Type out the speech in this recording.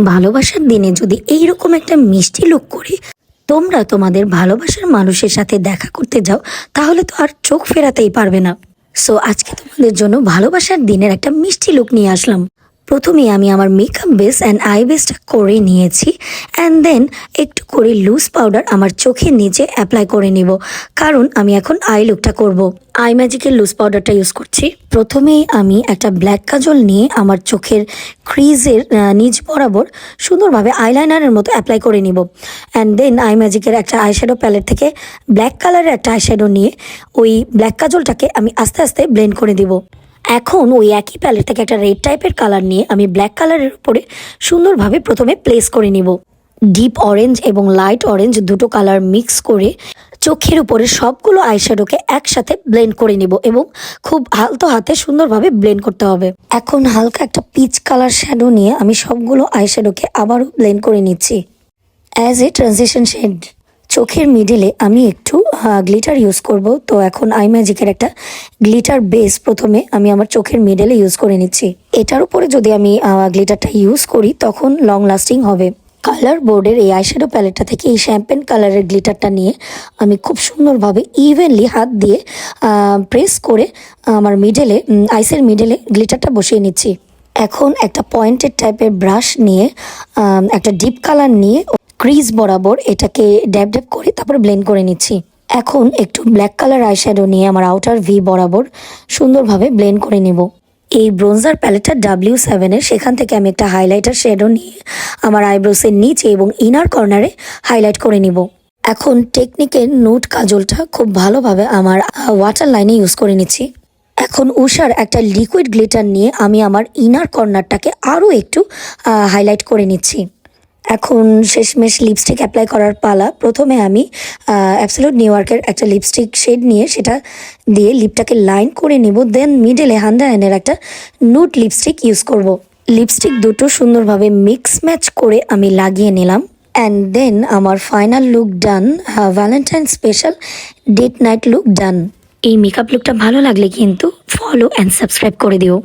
ভালোবাসার দিনে যদি এইরকম একটা মিষ্টি লুক করে তোমরা তোমাদের ভালোবাসার মানুষের সাথে দেখা করতে যাও, তাহলে তো আর চোখ ফেরাতেই পারবে না। সো আজকে তোমাদের জন্য ভালোবাসার দিনের একটা মিষ্টি লুক নিয়ে আসলাম। প্রথমেই আমি আমার মেকআপ বেস অ্যান্ড আই বেসটা করে নিয়েছি, অ্যান্ড দেন একটু করে লুজ পাউডার আমার চোখের নিচে অ্যাপ্লাই করে নিব, কারণ আমি এখন আই লুকটা করব। আই ম্যাজিকের লুজ পাউডারটা ইউজ করছি। প্রথমেই আমি একটা ব্ল্যাক কাজল নিয়ে আমার চোখের ক্রিজের নিচ বরাবর সুন্দরভাবে আইলাইনারের মতো অ্যাপ্লাই করে নিব, অ্যান্ড দেন আই ম্যাজিকের একটা আইশ্যাডো প্যালেট থেকে ব্ল্যাক কালারের একটা আইশ্যাডো নিয়ে ওই ব্ল্যাক কাজলটাকে আমি আস্তে আস্তে ব্লেন্ড করে দিব। এখন ওই একই প্যালেট থেকে একটা রেড টাইপের কালার নিয়ে আমি ব্ল্যাক কালারের উপরে সুন্দরভাবে প্রথমে প্লেস করে নিব। ডিপ অরেঞ্জ এবং লাইট অরেঞ্জ দুটো কালার মিক্স করে চোখের উপরে সবগুলো আইশ্যাডোকে একসাথে ব্লেন্ড করে নিব এবং খুব আলতো হাতে সুন্দরভাবে ব্লেন্ড করতে হবে। এখন হালকা একটা পিচ কালার শ্যাডো নিয়ে আমি সবগুলো আইশ্যাডোকে আবারও ব্লেন্ড করে নিচ্ছি অ্যাজ এ ট্রানজিশন শেড। চোখের মিডলে আমি একটু গ্লিটার ইউজ করব, তো এখন আই ম্যাজিকের একটা গ্লিটার বেস প্রথমে আমি আমার চোখের মিডলে ইউজ করে নিচ্ছি। এটার উপরে যদি আমি গ্লিটারটা ইউজ করি তখন লং লাস্টিং হবে। কালার বোর্ডের এই আইশ্যাডো প্যালেটটা থেকে এই শ্যাম্পেন কালারের গ্লিটারটা নিয়ে আমি খুব সুন্দরভাবে ইভেনলি হাত দিয়ে প্রেস করে আমার মিডলে আইসের মিডলে গ্লিটারটা বসিয়ে নিচ্ছি। এখন একটা পয়েন্টেড টাইপের ব্রাশ নিয়ে একটা ডিপ কালার নিয়ে ক্রিজ বরাবর এটাকে ড্যাব ড্যাব করে তারপরে ব্লেন্ড করে নিচ্ছি। এখন একটু ব্ল্যাক কালার আইশ্যাডো নিয়ে আমার আউটার ভি বরাবর সুন্দরভাবে ব্লেন্ড করে নেব। এই ব্রোঞ্জার প্যালেটটা W7-এর, সেখান থেকে আমি একটা হাইলাইটার শেডো নিয়ে আমার আইব্রোসের নিচে এবং ইনার কর্নারে হাইলাইট করে নিব। এখন টেকনিকের নোট কাজলটা খুব ভালোভাবে আমার ওয়াটার লাইনে ইউজ করে নিচ্ছি। এখন উষার একটা লিকুইড গ্লিটার নিয়ে আমি আমার ইনার কর্নারটাকে আরও একটু হাইলাইট করে নিচ্ছি। এখন শেষমেশ লিপস্টিক অ্যাপ্লাই করার পালা। প্রথমে আমি অ্যাবসলিউট নিউইয়র্কের একটা লিপস্টিক শেড নিয়ে সেটা দিয়ে লিপটাকে লাইন করে নিব, দেন মিডলে হান্ডায়নের একটা নুড লিপস্টিক ইউজ করব। লিপস্টিক দুটো সুন্দরভাবে মিক্স ম্যাচ করে আমি লাগিয়ে নিলাম, অ্যান্ড দেন আমার final look done. Valentine special date night look done. এই মেকআপ লুকটা ভালো লাগলে কিন্তু ফলো অ্যান্ড সাবস্ক্রাইব করে দিও।